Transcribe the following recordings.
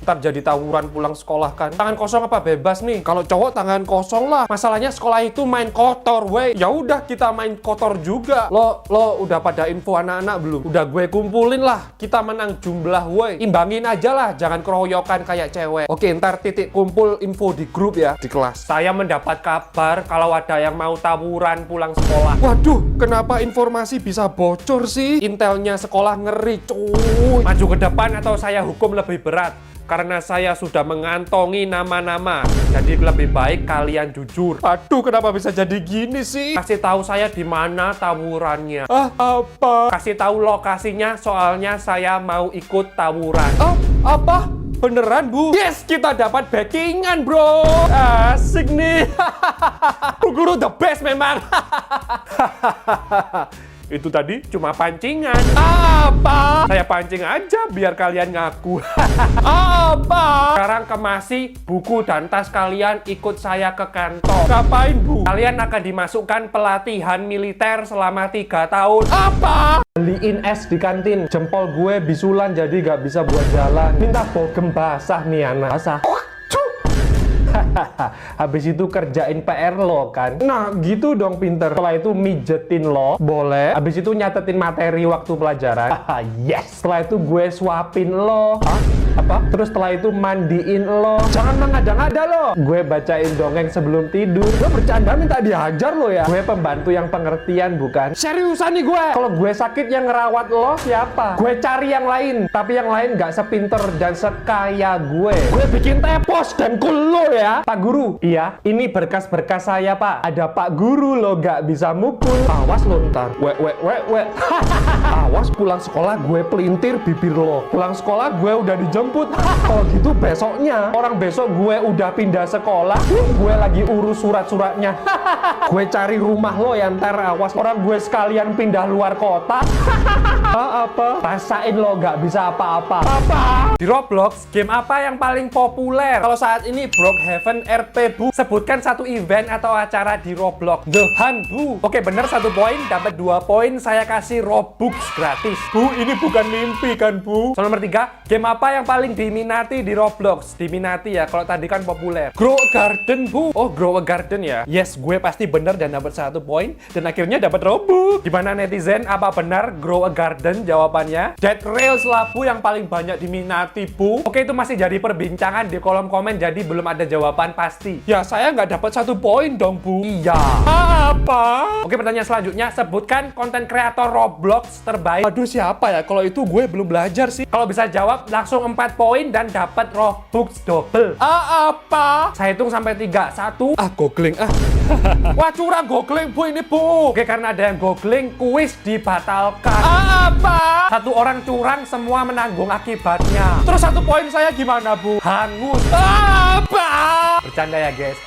Ntar jadi tawuran pulang sekolah kan. Tangan kosong apa bebas nih? Kalau cowok tangan kosong lah. Masalahnya sekolah itu main kotor, weh. Ya udah kita main kotor juga. Lo udah pada info anak-anak belum? Udah gue kumpulin lah. Kita menang jumlah, weh. Imbangin aja lah, jangan keroyokan kayak cewek. Oke, ntar titik kumpul info di grup ya, di kelas. Saya mendapat kabar kalau ada yang mau tawuran pulang sekolah. Waduh, kenapa informasi bisa bocor sih? Intelnya sekolah ngeri, cuy. Maju ke depan atau saya hukum lebih berat. Karena saya sudah mengantongi nama-nama. Jadi lebih baik kalian jujur. Aduh, kenapa bisa jadi gini sih? Kasih tahu saya di mana tawurannya. Apa? Kasih tahu lokasinya, soalnya saya mau ikut tawuran. Apa? Beneran, Bu? Yes, kita dapat backingan, bro. Asik nih. Bu Guru the best memang. Itu tadi cuma pancingan. Apa? Saya pancing aja biar kalian ngaku. Apa? Sekarang kemasi buku dan tas kalian, ikut saya ke kantor. Ngapain, Bu? Kalian akan dimasukkan pelatihan militer selama 3 tahun. Apa? Beliin es di kantin. Jempol gue bisulan jadi gak bisa buat jalan. Minta bogem basah nih anak. Basah. Habis itu kerjain PR lo kan. Nah gitu dong pinter. Setelah itu mijetin lo, boleh. Habis itu nyatetin materi waktu pelajaran. Yes. Setelah itu gue suapin lo. Apa? Terus setelah itu mandiin lo. Jangan mengada-ngada lo. Gue bacain dongeng sebelum tidur. Lo bercanda minta dihajar lo ya. Gue pembantu yang pengertian bukan. Seriusan nih gue. Kalau gue sakit yang ngerawat lo siapa? Gue cari yang lain. Tapi yang lain gak sepinter dan sekaya gue. Gue bikin tepos dan cool lo ya. Pak Guru. Iya, ini berkas-berkas saya Pak. Ada Pak Guru lo gak bisa mukul. Awas lo ntar. Awas pulang sekolah gue pelintir bibir lo. Pulang sekolah gue udah dijemput. Kalau gitu besoknya orang besok gue udah pindah sekolah. Gue lagi urus surat-suratnya. Gue cari rumah lo ya ntar. Awas orang gue sekalian pindah luar kota. Apa? Rasain lo gak bisa apa-apa. Apa? Di Roblox, game apa yang paling populer? Kalau saat ini Brookhaven RP, Bu. Sebutkan satu event atau acara di Roblox. The Hunt, Bu. Oke, bener 1 poin, dapat 2 poin. Saya kasih Robux gratis. Bu, ini bukan mimpi kan, Bu? Soal nomor 3, game apa yang paling diminati di Roblox? Diminati ya, kalau tadi kan populer. Grow a Garden, Bu. Oh, Grow a Garden ya? Yes, gue pasti bener dan dapat 1 poin. Dan akhirnya dapat Robux. Gimana netizen? Apa benar Grow a Garden jawabannya? Dead Rails lah, Bu, yang paling banyak diminati, Bu. Oke, itu masih jadi perbincangan di kolom komen, jadi belum ada jawaban pasti. Ya, saya nggak dapat 1 poin dong, Bu. Iya. Apa? Oke, pertanyaan selanjutnya. Sebutkan konten kreator Roblox terbaik. Aduh, siapa ya? Kalau itu gue belum belajar sih. Kalau bisa jawab, langsung 4 poin dan dapat Robux double. Apa? Saya hitung sampai 3. 1. Googling. Wah, curang googling, Bu, ini, Bu. Oke, karena ada yang googling, kuis dibatalkan. Apa? 1 orang curang, semua menanggung akibatnya. Terus 1 poin saya gimana, Bu? Hangus. Apa? Bercanda ya, guys.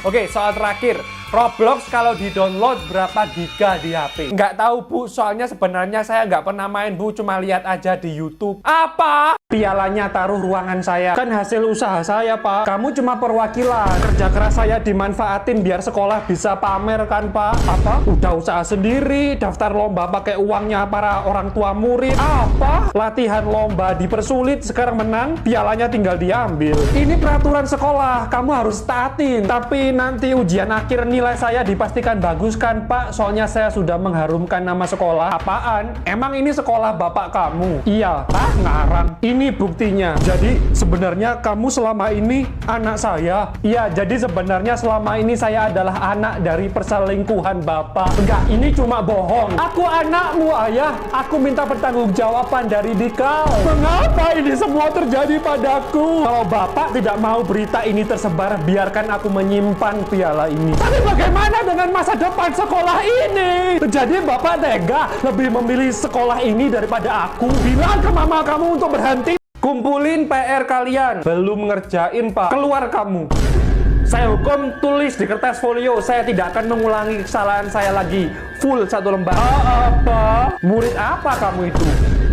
Oke, soal terakhir. Roblox kalau di-download berapa giga di HP? Nggak tahu, Bu. Soalnya sebenarnya saya nggak pernah main, Bu. Cuma lihat aja di YouTube. Apa? Pialanya taruh ruangan saya. Kan hasil usaha saya, Pak. Kamu cuma perwakilan. Kerja keras saya dimanfaatin biar sekolah bisa pamer kan, Pak? Apa? Udah usaha sendiri. Daftar lomba pakai uangnya para orang tua murid. Apa? Latihan lomba dipersulit. Sekarang menang. Pialanya tinggal diambil. Ini peraturan sekolah. Kamu harus taatin. Tapi nanti ujian akhir nilai saya dipastikan bagus kan, Pak? Soalnya saya sudah mengharumkan nama sekolah. Apaan? Emang ini sekolah bapak kamu? Iya. Ngarang. Ini buktinya. Jadi sebenarnya kamu selama ini anak saya? Iya, jadi sebenarnya selama ini saya adalah anak dari perselingkuhan bapak. Enggak, ini cuma bohong. Aku anakmu, Ayah. Aku minta pertanggungjawaban dari Dikau. Mengapa ini semua terjadi padaku? Kalau bapak tidak mau berita ini tersebar, biarkan aku menyimpan piala ini. Tapi bagaimana dengan masa depan sekolah ini? Jadi bapak tega lebih memilih sekolah ini daripada aku. Bilang ke mama kamu untuk berhenti. Kumpulin PR kalian. Belum ngerjain, Pak. Keluar kamu. Saya hukum tulis di kertas folio. Saya tidak akan mengulangi kesalahan saya lagi. Full 1 lembar. Apa? Murid apa kamu itu?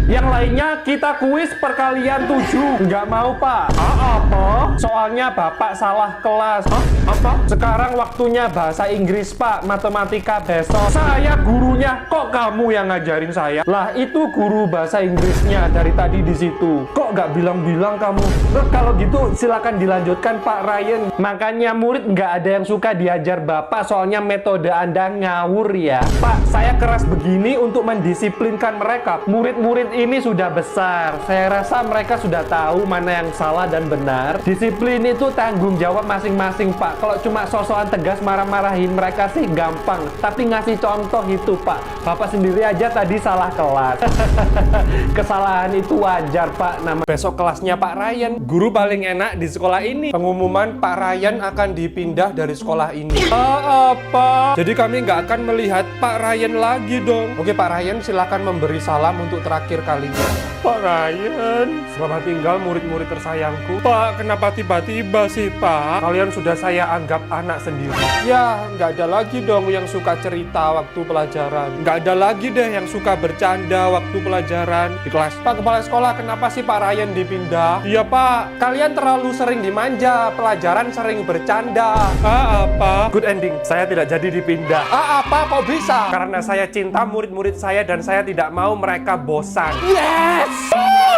Yang lainnya kita kuis perkalian 7. Nggak mau, Pak. Apa? Soalnya Bapak salah kelas. Apa? Sekarang waktunya bahasa Inggris, Pak. Matematika besok. Saya gurunya. Kok kamu yang ngajarin saya? Lah, itu guru bahasa Inggrisnya dari tadi di situ. Kok nggak bilang-bilang kamu? Nah, kalau gitu silakan dilanjutkan, Pak Ryan. Makanya murid nggak ada yang suka diajar Bapak, soalnya metode Anda ngawur ya. Pak, saya keras begini untuk mendisiplinkan mereka. Murid-murid ini sudah besar. Saya rasa mereka sudah tahu mana yang salah dan benar. Disiplin itu tanggung jawab masing-masing, Pak. Kalau cuma sosokan tegas marah-marahin mereka sih gampang. Tapi ngasih contoh itu, Pak. Bapak sendiri aja tadi salah kelas. Kesalahan itu wajar, Pak. Nama besok kelasnya Pak Ryan. Guru paling enak di sekolah ini. Pengumuman Pak Ryan akan dipindah dari sekolah ini. Apa? Jadi kami nggak akan melihat Pak Ryan lagi dong. Oke, Pak Ryan, silakan memberi salam untuk terakhir kalinya. Pak Ryan, selamat tinggal murid-murid tersayangku. Pak, kenapa tiba-tiba sih, Pak? Kalian sudah saya anggap anak sendiri. Ya, nggak ada lagi dong yang suka cerita waktu pelajaran. Nggak ada lagi deh yang suka bercanda waktu pelajaran di kelas. Pak Kepala Sekolah, kenapa sih Pak Ryan dipindah? Iya, Pak. Kalian terlalu sering dimanja. Pelajaran sering bercanda. Apa? Good ending. Saya tidak jadi dipindah. Apa? Kok bisa? Karena saya cinta murid-murid saya dan saya tidak mau mereka bosan. Yes!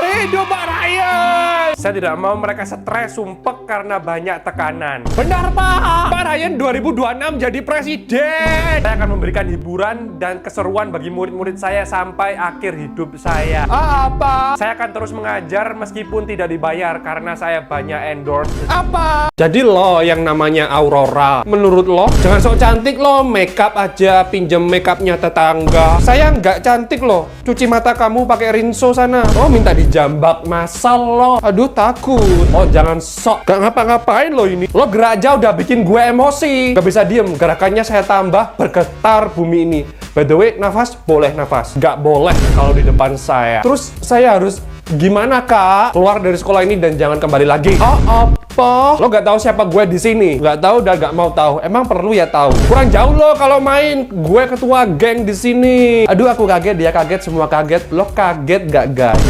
Hidup Pak Ryan! Saya tidak mau mereka stres, sumpek karena banyak tekanan. Benar, Pak! Pak Ryan 2026 jadi presiden! Saya akan memberikan hiburan dan keseruan bagi murid-murid saya sampai akhir hidup saya. Apa? Saya akan terus mengajar meskipun tidak dibayar karena saya banyak endorse. Apa? Jadi lo yang namanya Aurora, menurut lo, jangan sok cantik lo, makeup aja, pinjem makeupnya tetangga. Saya nggak cantik lo, cuci mata kamu pakai rinso sana. Oh, minta dijambak, masal lo. Aduh, takut. Oh, jangan sok, gak ngapa-ngapain lo ini. Lo gerak aja udah bikin gue emosi. Gak bisa diem, gerakannya saya tambah bergetar bumi ini. By the way, nafas boleh nafas, nggak boleh kalau di depan saya. Terus saya harus gimana, Kak? Keluar dari sekolah ini dan jangan kembali lagi. Apa? Lo nggak tahu siapa gue di sini? Nggak tahu dan nggak mau tahu. Emang perlu ya tahu? Kurang jauh lo kalau main. Gue ketua geng di sini. Aduh, aku kaget, dia kaget, semua kaget. Lo kaget nggak, guys?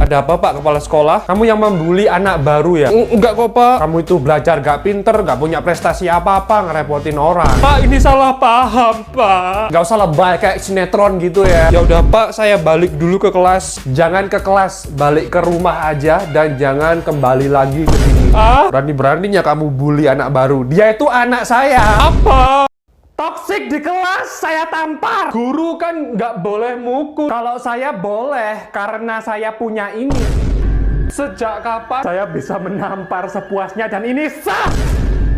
Ada apa, Pak Kepala Sekolah? Kamu yang membuli anak baru ya? Enggak kok, Pak. Kamu itu belajar gak pinter, gak punya prestasi apa-apa, ngerepotin orang. Pak, ini salah paham, Pak. Gak usah lebay kayak sinetron gitu ya. Ya udah, Pak, saya balik dulu ke kelas. Jangan ke kelas, balik ke rumah aja dan jangan kembali lagi ke sini. Berani-beraninya kamu bully anak baru. Dia itu anak saya. Apa? Toksik di kelas, saya tampar. Guru kan nggak boleh mukul. Kalau saya boleh, karena saya punya ini. Sejak kapan saya bisa menampar sepuasnya dan ini sah?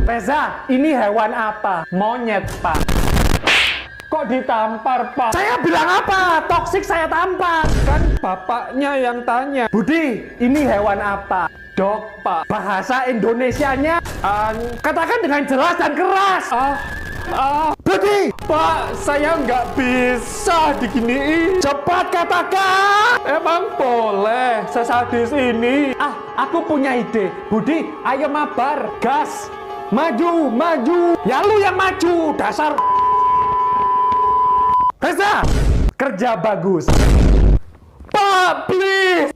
Reza, ini hewan apa? Monyet, Pak. Kok ditampar, Pak? Saya bilang apa? Toksik saya tampar. Kan bapaknya yang tanya. Budi, ini hewan apa? Dog, Pak. Bahasa Indonesianya, katakan dengan jelas dan keras. Budi! Pak, saya nggak bisa diginiin. Cepat katakan! Emang boleh sesadis ini? Aku punya ide. Budi, ayo mabar. Gas. Maju, maju. Ya lu yang maju, dasar. Reza! Kerja bagus. Pak, please!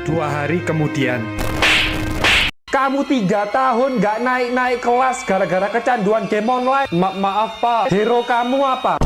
Dua hari kemudian. Kamu 3 tahun nggak naik-naik kelas gara-gara kecanduan game online. Maaf, Pak. Hero kamu apa?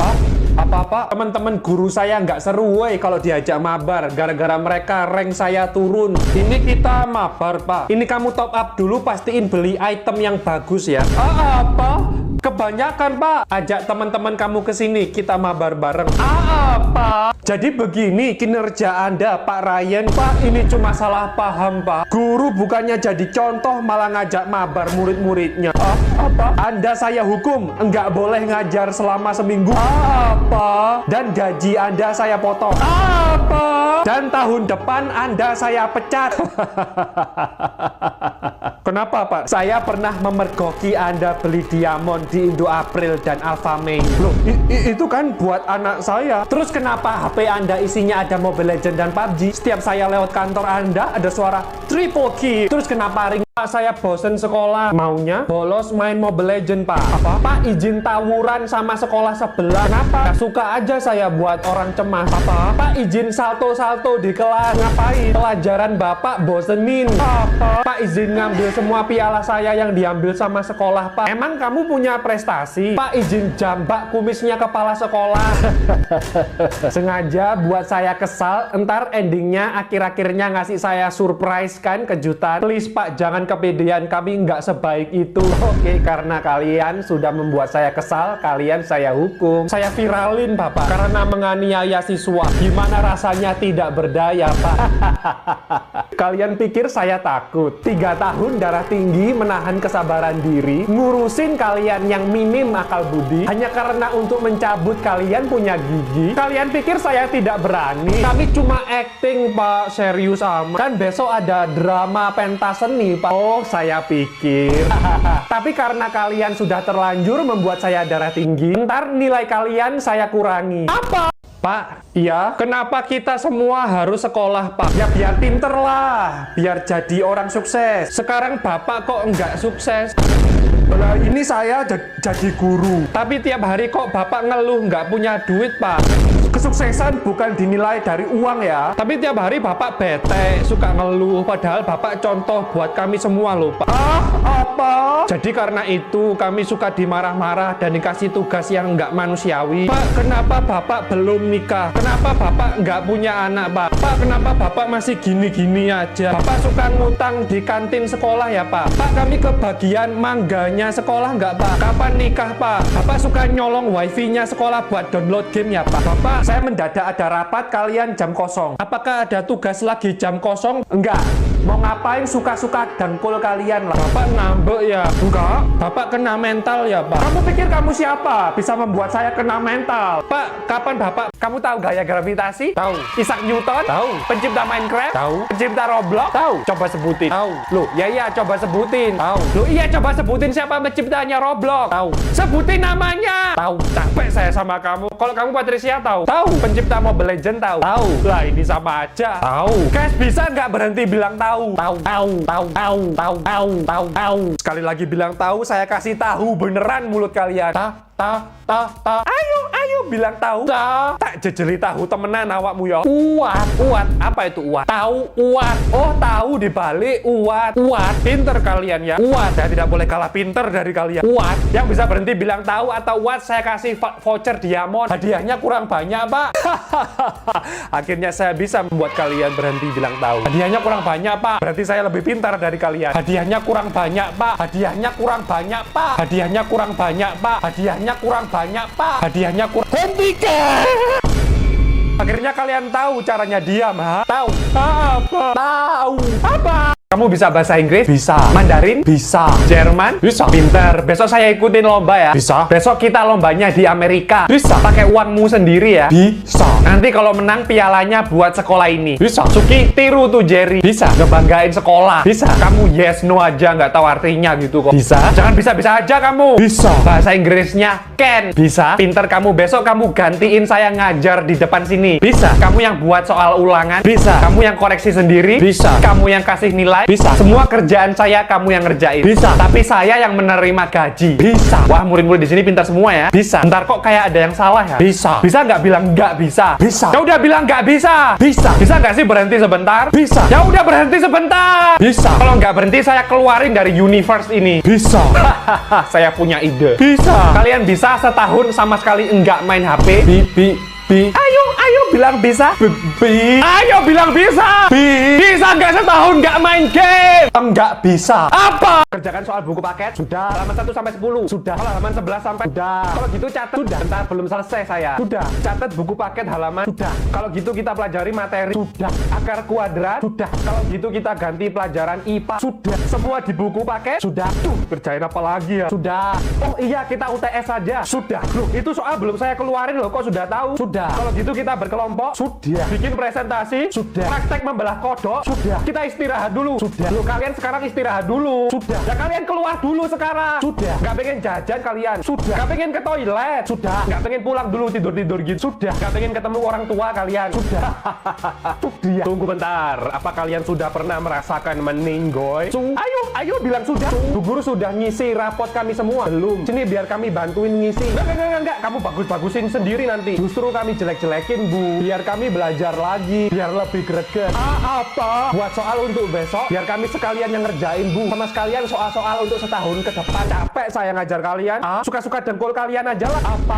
Apa-apa? Teman-teman guru saya nggak seru, woi, kalau diajak mabar. Gara-gara mereka rank saya turun. Ini kita mabar, Pak. Ini kamu top up dulu, pastiin beli item yang bagus ya. Apa? Kebanyakan, Pak. Ajak teman-teman kamu ke sini, kita mabar bareng. Apa? Jadi begini kinerja Anda, Pak Ryan. Pak, ini cuma salah paham, Pak. Guru bukannya jadi contoh, malah ngajak mabar murid-muridnya. Apa? Anda saya hukum, enggak boleh ngajar selama seminggu. Apa? Dan gaji Anda saya potong. Apa? Dan tahun depan Anda saya pecat. Kenapa, Pak? Saya pernah memergoki Anda beli diamond di Indo April dan Alfamart. Loh, itu kan buat anak saya. Terus kenapa HP Anda isinya ada Mobile Legends dan PUBG? Setiap saya lewat kantor Anda ada suara triple kill. Terus kenapa ring? Pak, saya bosen sekolah. Maunya bolos main Mobile Legend, Pak. Apa? Pak, izin tawuran sama sekolah sebelah. Kenapa? Suka aja saya buat orang cemas. Apa? Pak, izin salto-salto di kelas. Ngapain? Pelajaran Bapak bosenin. Apa? Pak, izin ngambil semua piala saya yang diambil sama sekolah, Pak. Emang kamu punya prestasi? Pak, izin jambak kumisnya kepala sekolah. Sengaja buat saya kesal. Entar endingnya akhir-akhirnya ngasih saya surprise kan, kejutan. Please, Pak, jangan kepedean, kami nggak sebaik itu. Oke, karena kalian sudah membuat saya kesal, kalian saya hukum. Saya viralin, Bapak, karena menganiaya siswa. Gimana rasanya tidak berdaya, Pak? Kalian pikir saya takut? 3 tahun darah tinggi, menahan kesabaran diri, ngurusin kalian yang minim akal budi, hanya karena untuk mencabut kalian punya gigi. Kalian pikir saya tidak berani? Kami cuma acting, Pak. Serius amat. Kan besok ada drama pentas seni, Pak. Oh, saya pikir. Tapi karena kalian sudah terlanjur membuat saya darah tinggi, ntar nilai kalian saya kurangi. Apa? Pak, iya? Kenapa kita semua harus sekolah, Pak? Ya biar pinter lah, biar jadi orang sukses. Sekarang Bapak kok nggak sukses? Nah, ini saya jadi guru. Tapi tiap hari kok Bapak ngeluh nggak punya duit, Pak? Kesuksesan bukan dinilai dari uang ya. Tapi tiap hari Bapak bete, suka ngeluh. Padahal Bapak contoh buat kami semua loh, Pak. Ah, apa? Jadi karena itu kami suka dimarah-marah dan dikasih tugas yang nggak manusiawi. Pak, kenapa Bapak belum nikah? Kenapa Bapak nggak punya anak, Pak? Pak, kenapa Bapak masih gini-gini aja? Bapak suka ngutang di kantin sekolah ya, Pak? Pak, kami kebagian mangganya sekolah nggak, Pak? Kapan nikah, Pak? Bapak suka nyolong wifi-nya sekolah buat download game ya, Pak? Bapak, saya mendadak ada rapat, kalian jam kosong. Apakah ada tugas lagi jam kosong? Enggak. Mau ngapain suka-suka dengkul kalian lah. Bapak ngambek ya? Enggak. Bapak kena mental ya, Pak? Kamu pikir kamu siapa? Bisa membuat saya kena mental. Pak, kapan Bapak? Kamu tahu gaya gravitasi? Tahu. Isaac Newton? Tahu. Pencipta Minecraft? Tahu. Pencipta Roblox? Tahu. Coba sebutin. Tahu. Loh, iya coba sebutin. Tahu. Loh, iya coba sebutin siapa penciptanya Roblox? Tahu. Sebutin namanya. Tahu. Capek saya sama kamu. Kalau kamu Patricia tahu. Tahu. Pencipta Mobile Legend tahu. Tahu. Lah ini sama aja. Tahu. Guys, bisa nggak berhenti bilang tahu? Tahu. Tahu. Tahu. Tahu. Tahu. Tahu. Tahu. Tahu. Sekali lagi bilang tahu, saya kasih tahu beneran mulut kalian. Ayo bilang tahu. Tak jejeli tahu temenan awakmu ya. Uat. Apa itu uat? Tahu uat. Oh, tahu dibalik uat. Pinter kalian ya. Uat. Saya tidak boleh kalah pinter dari kalian. Uat. Yang bisa berhenti bilang tahu atau uat, saya kasih voucher diamond. Hadiahnya kurang banyak, Pak. Akhirnya saya bisa membuat kalian berhenti bilang tahu. Hadiahnya kurang banyak, Pak. Berarti saya lebih pintar dari kalian. Hadiahnya kurang banyak, Pak. Hadiahnya kurang banyak, Pak. Hadiahnya kurang banyak, Pak. Hadiahnya kurang banyak, Pak. Hadiahnya kurang. Hentikan! Akhirnya kalian tahu caranya diam, ha? Tahu? Apa? Tahu. Apa? Kamu bisa bahasa Inggris? Bisa. Mandarin? Bisa. Jerman? Bisa. Pinter. Besok saya ikutin lomba ya? Bisa. Besok kita lombanya di Amerika? Bisa. Pakai uangmu sendiri ya? Bisa. Nanti kalau menang pialanya buat sekolah ini? Bisa. Suki, tiru tuh Jerry. Bisa. Ngebanggain sekolah? Bisa. Kamu yes no aja nggak tahu artinya gitu kok. Bisa. Jangan bisa-bisa aja kamu. Bisa. Bahasa Inggrisnya can. Bisa. Pinter kamu. Besok kamu gantiin saya ngajar di depan sini. Bisa. Kamu yang buat soal ulangan? Bisa. Kamu yang koreksi sendiri? Bisa. Kamu yang kasih nilai? Bisa. Semua kerjaan saya kamu yang ngerjain. Bisa. Tapi saya yang menerima gaji. Bisa. Wah, murid-murid di sini pintar semua ya. Bisa. Ntar kok kayak ada yang salah ya? Bisa. Bisa nggak bilang nggak bisa? Bisa. Ya udah bilang nggak bisa. Bisa. Bisa nggak sih berhenti sebentar? Bisa. Ya udah berhenti sebentar. Bisa. Kalau nggak berhenti saya keluarin dari universe ini. Bisa. Saya punya ide. Bisa. Kalian bisa setahun sama sekali nggak main HP? Ayo bilang bisa. Ayo bilang bisa. Bisa nggak setahun nggak main game? Enggak bisa. Apa? Kerjakan soal buku paket. Sudah. Halaman 1 sampai 10. Sudah. Kalau halaman 11 sampai. Sudah. Kalau gitu catat. Sudah. Bentar, belum selesai saya. Sudah. Catat buku paket halaman. Sudah. Kalau gitu kita pelajari materi. Sudah. Akar kuadrat. Sudah. Kalau gitu kita ganti pelajaran IPA. Sudah. Semua di buku paket. Sudah. Kerjain apa lagi ya? Sudah. Oh iya, kita UTS saja. Sudah. Loh, itu soal belum saya keluarin loh. Kok sudah tahu? Sudah. Sudah. Kalau gitu kita berkelompok? Sudah. Bikin presentasi? Sudah. Praktek membelah kodok? Sudah. Kita istirahat dulu? Sudah. Loh, kalian sekarang istirahat dulu? Sudah. Ya kalian keluar dulu sekarang? Sudah. Nggak pengen jajan kalian? Sudah. Nggak pengen ke toilet? Sudah. Nggak pengen pulang dulu tidur-tidur gitu? Sudah. Nggak pengen ketemu orang tua kalian? Sudah. Sudah. Tunggu bentar. Apa kalian sudah pernah merasakan meninggoy? Ayo bilang sudah. Bu guru sudah ngisi rapot kami semua? Belum. Sini biar kami bantuin ngisi. Enggak. Kamu bagus-bagusin sendiri nanti. Justru kami jelek-jelekin, Bu. Biar kami belajar lagi. Biar lebih greget. Apa? Buat soal untuk besok. Biar kami sekalian yang ngerjain, Bu. Sama sekalian soal-soal untuk setahun ke depan. Capek saya ngajar kalian. Suka-suka dengkul kalian aja lah. Apa?